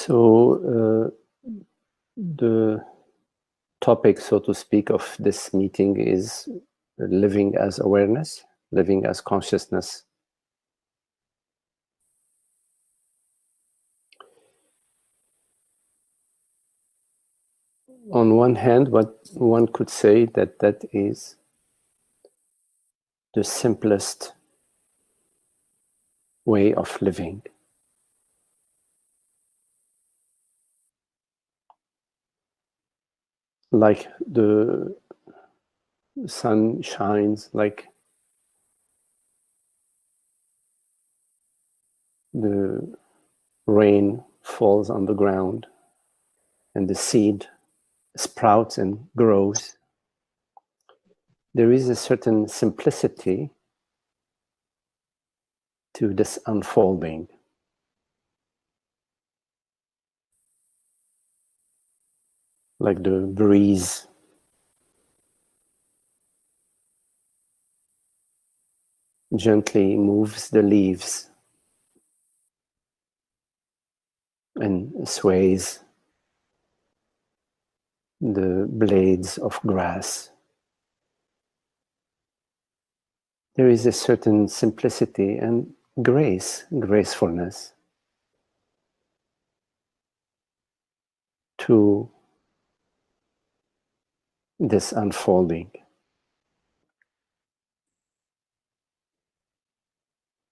So the topic, so to speak, of this meeting is living as awareness, living as consciousness. On one hand, what one could say that is the simplest way of living. Like the sun shines, like the rain falls on the ground and the seed sprouts and grows. There is a certain simplicity to this unfolding. Like the breeze gently moves the leaves and sways the blades of grass. There is a certain simplicity and gracefulness to this unfolding.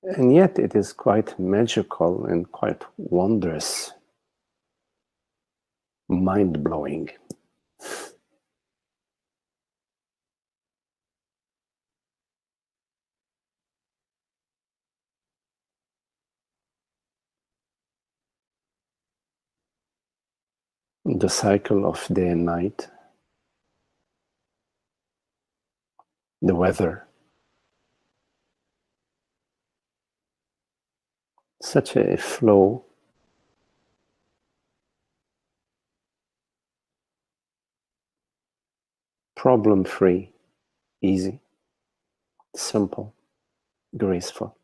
And yet it is quite magical and quite wondrous, mind-blowing. The cycle of day and night, the weather, such a flow, problem-free, easy, simple, graceful.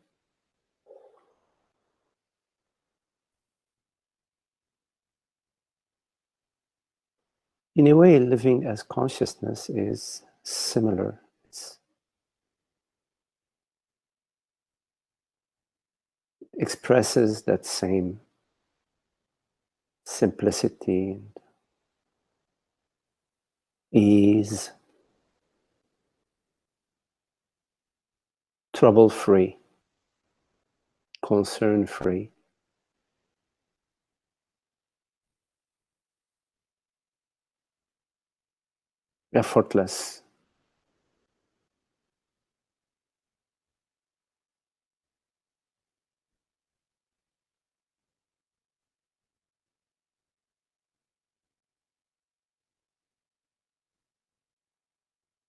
In a way, living as consciousness is similar. It expresses that same simplicity and ease, trouble-free, concern-free. Effortless.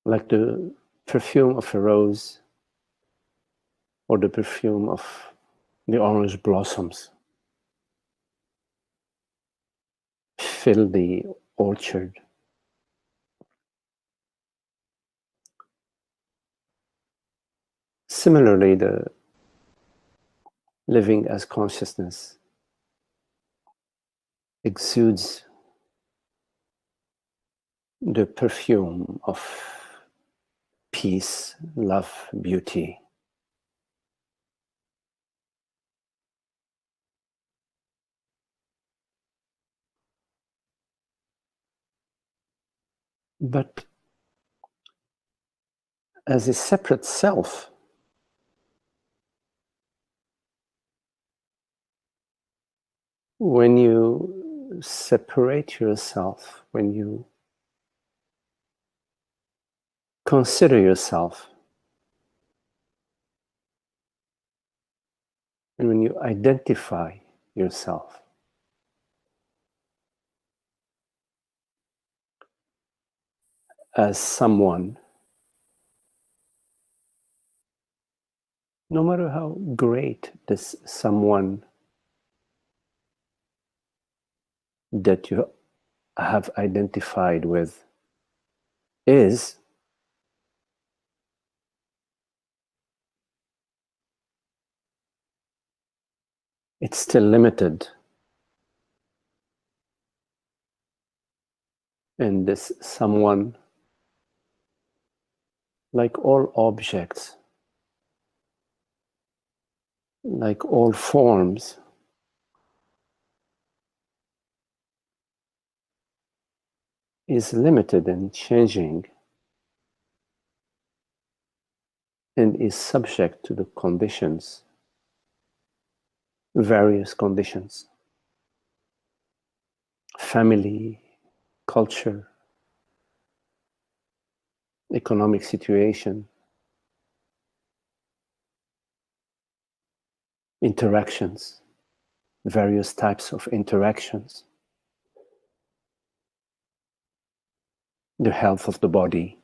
Like the perfume of a rose or the perfume of the orange blossoms fill the orchard. Similarly, the living as consciousness exudes the perfume of peace, love, beauty. But as a separate self, when you separate yourself, when you consider yourself, and when you identify yourself as someone, no matter how great this someone that you have identified with is, it's still limited And this someone, like all objects, like all forms, is limited and changing, and is subject to the conditions, various conditions, family, culture, economic situation, interactions, various types of interactions, the health of the body.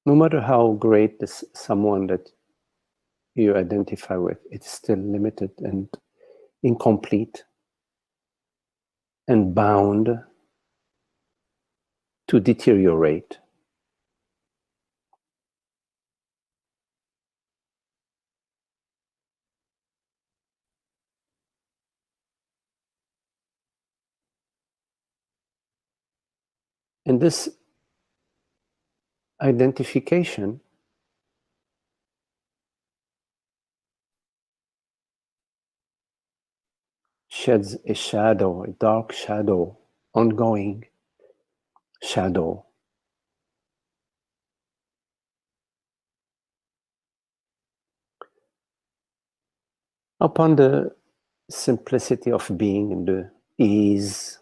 No matter how great this someone that you identify with, it's still limited and incomplete and bound to deteriorate. And this identification sheds a shadow, a dark shadow, ongoing shadow, upon the simplicity of being and the ease.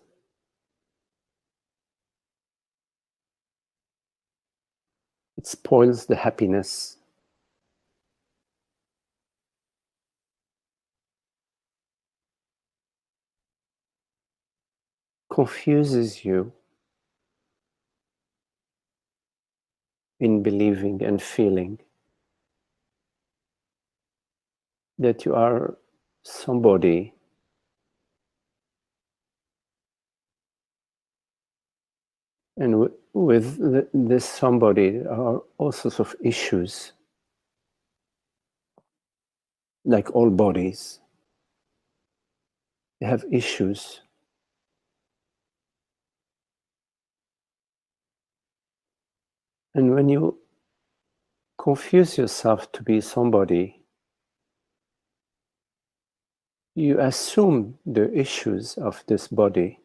It spoils the happiness. Confuses you in believing and feeling that you are somebody and with this somebody there are all sorts of issues, like all bodies. They have issues. And when you confuse yourself to be somebody, you assume the issues of this body.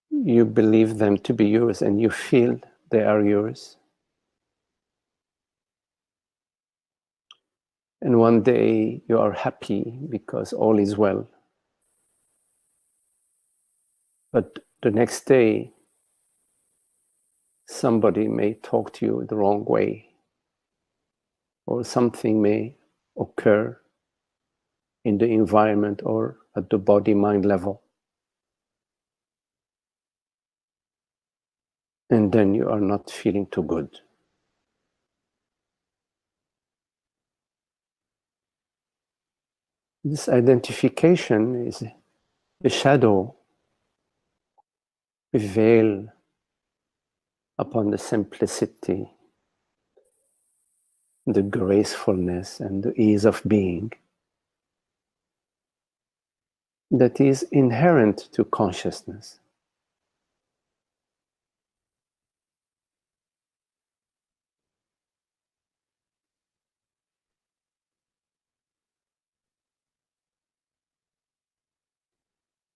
You believe them to be yours and you feel they are yours. And one day you are happy because all is well. But the next day, somebody may talk to you the wrong way, or something may occur in the environment or at the body-mind level. And then you are not feeling too good. This identification is a shadow, a veil upon the simplicity, the gracefulness, and the ease of being that is inherent to consciousness.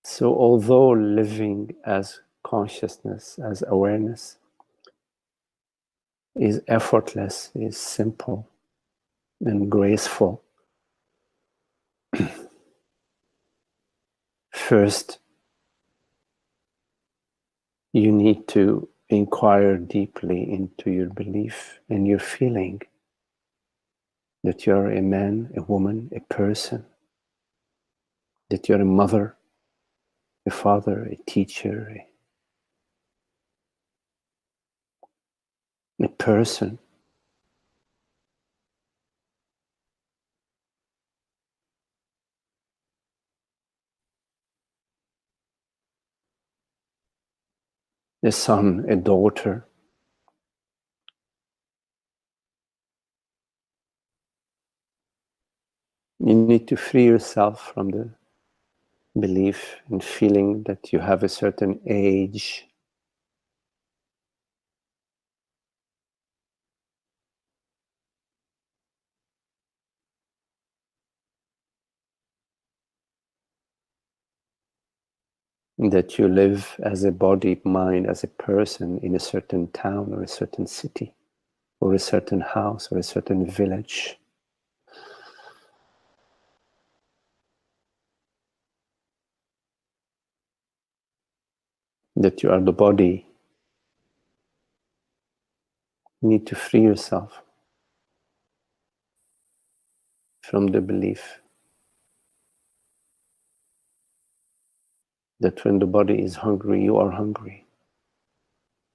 So although living as consciousness, as awareness, is effortless, is simple and graceful, first you need to inquire deeply into your belief and your feeling that you're a man, a woman, a person, that you're a mother, a father, a teacher, a person. A son, a daughter, You need to free yourself from the belief and feeling that you have a certain age, that you live as a body, mind, as a person in a certain town or a certain city or a certain house or a certain village. That you are the body. You need to free yourself from the belief that when the body is hungry, you are hungry.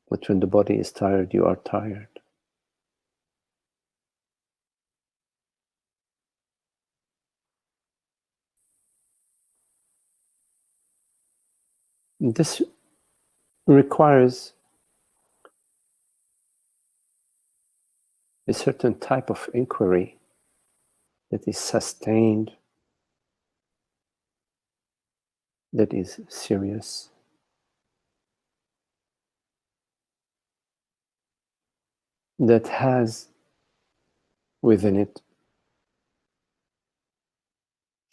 But when the body is tired, you are tired. This requires a certain type of inquiry that is sustained, that is serious, that has within it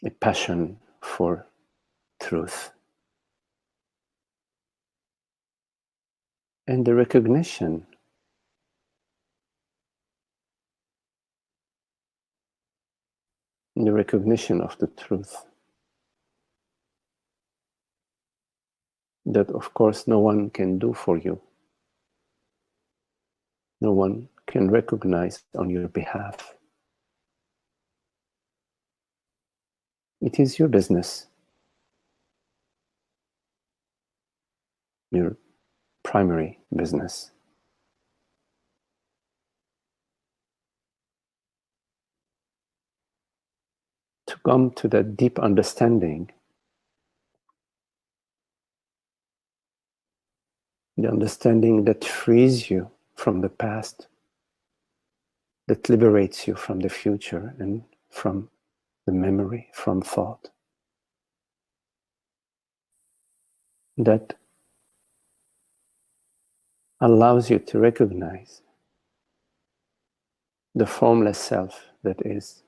a passion for truth and the recognition of the truth that of course no one can do for you, no one can recognize on your behalf. It is your business, your primary business. To come to that deep understanding, the understanding that frees you from the past, that liberates you from the future and from the memory, from thought, that allows you to recognize the formless self that is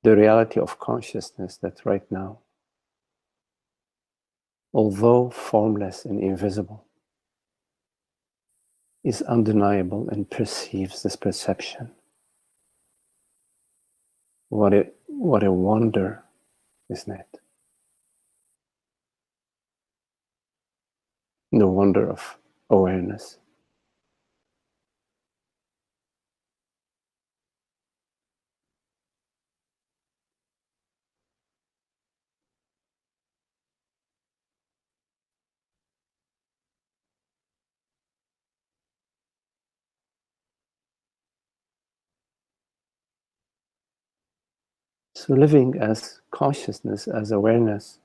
the reality of consciousness that right now, although formless and invisible, is undeniable and perceives this perception. What a wonder, isn't it? The wonder of awareness. So living as consciousness, as awareness,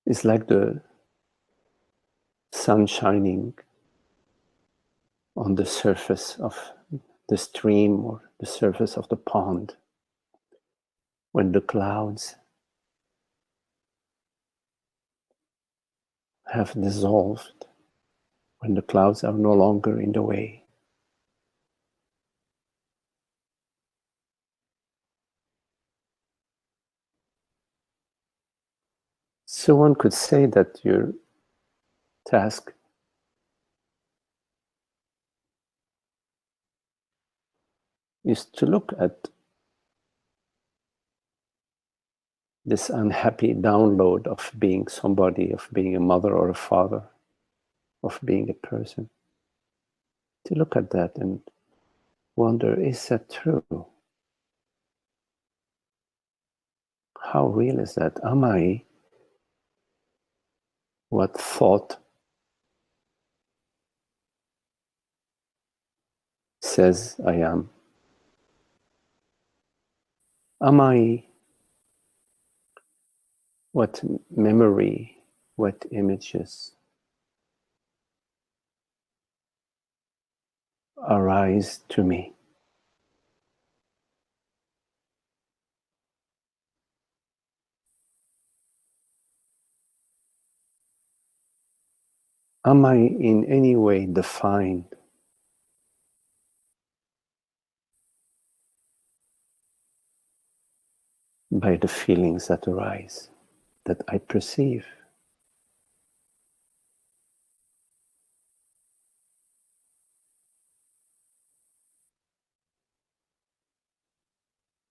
is like the sun shining on the surface of the stream or the surface of the pond when the clouds have dissolved, when the clouds are no longer in the way. So one could say that your task is to look at this unhappy download of being somebody, of being a mother or a father, of being a person. To look at that and wonder, is that true? How real is that? Am I what thought says I am? Am I what memory, what images arise to me? Am I in any way defined by the feelings that arise, that I perceive?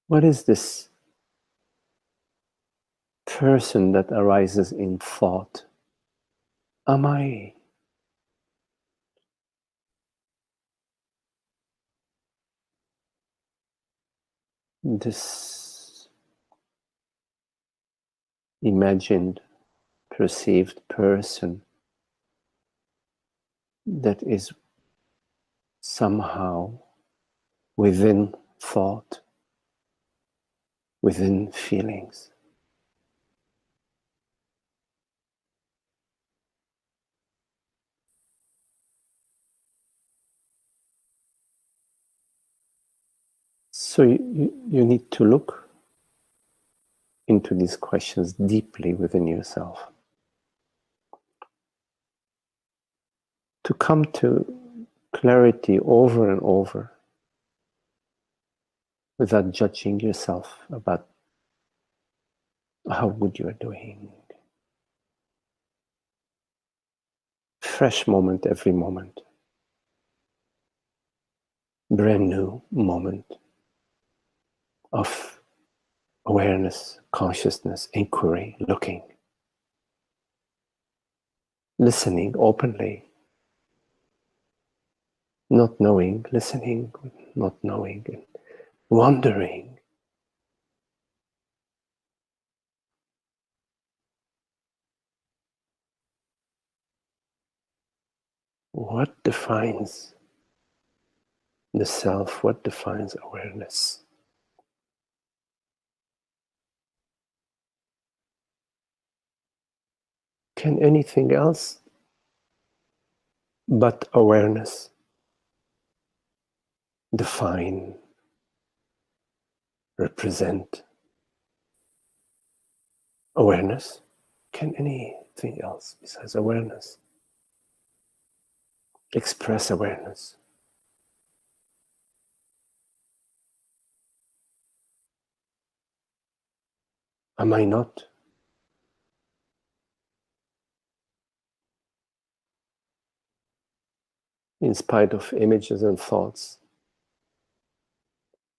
What is this person that arises in thought? Am I this imagined, perceived person that is somehow within thought, within feelings? So you need to look into these questions deeply within yourself to come to clarity over and over without judging yourself about how good you are doing. Fresh moment every moment. Brand new moment of awareness, consciousness, inquiry, looking, listening openly, not knowing, listening, not knowing, and wondering. What defines the self? What defines awareness? Can anything else but awareness define, represent awareness? Can anything else besides awareness express awareness? Am I not? In spite of images and thoughts,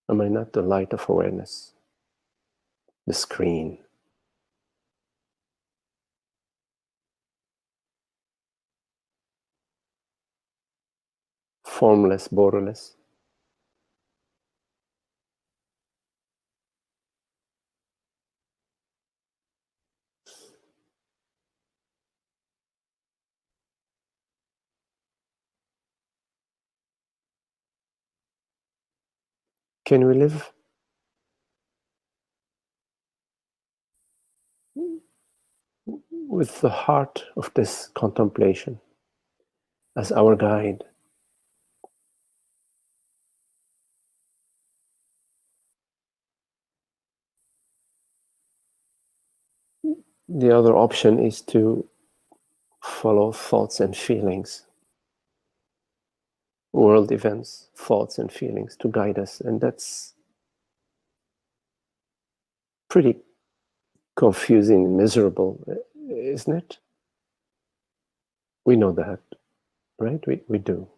am I not the light of awareness? The screen. Formless, borderless. Can we live with the heart of this contemplation as our guide? The other option is to follow thoughts and feelings, world events, thoughts and feelings to guide us. And that's pretty confusing, miserable, isn't it? We know that, right? We do.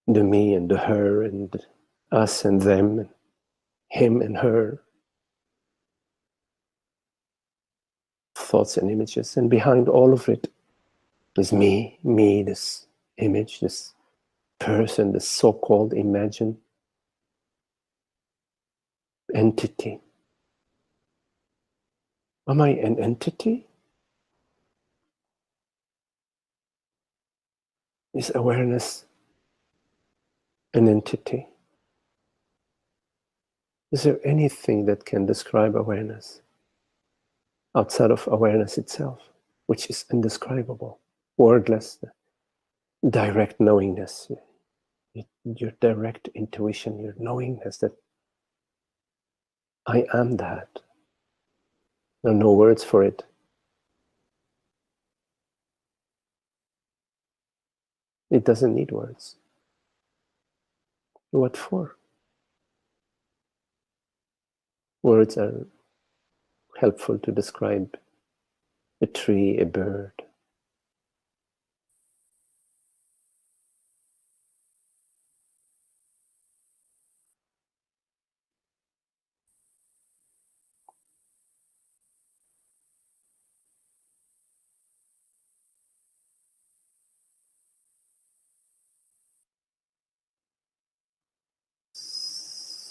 The me and the her and us and them, and him and her, thoughts and images. And behind all of it is me, this image, this person, this so-called imagined entity. Am I an entity? Is awareness an entity? Is there anything that can describe awareness outside of awareness itself, which is indescribable? wordless, direct knowingness, your direct intuition, your knowingness that I am that. There are no words for it. It doesn't need words. What for? Words are helpful to describe a tree, a bird.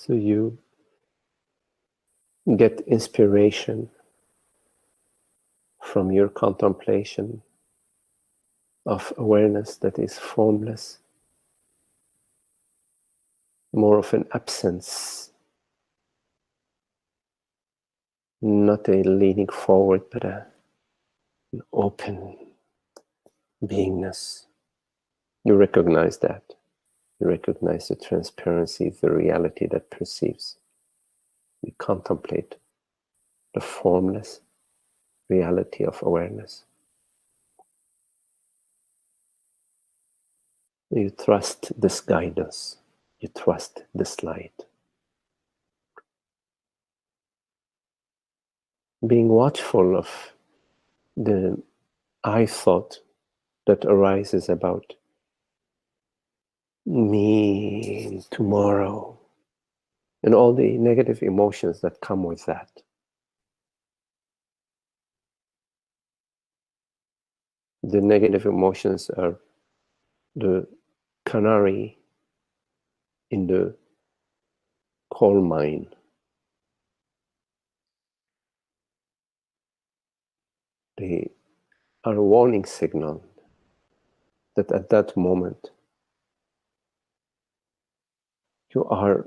So you get inspiration from your contemplation of awareness that is formless, more of an absence, not a leaning forward, but an open beingness. You recognize that. You recognize the transparency, the reality that perceives. You contemplate the formless reality of awareness. You trust this guidance. You trust this light. Being watchful of the I thought that arises about me tomorrow and all the negative emotions that come with that. The negative emotions are the canary in the coal mine. They are a warning signal that at that moment you are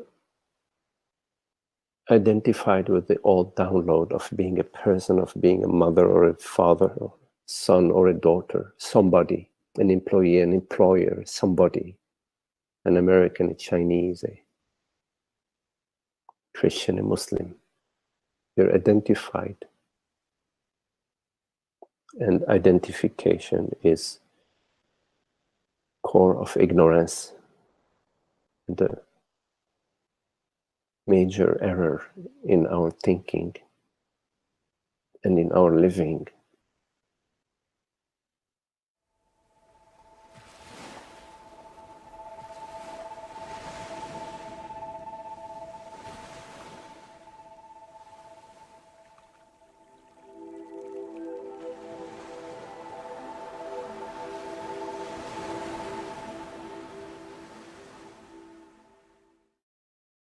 identified with the old download of being a person, of being a mother or a father or son or a daughter, somebody, an employee, an employer, somebody, an American, a Chinese, a Christian, a Muslim. You're identified. And identification is core of ignorance, the major error in our thinking and in our living.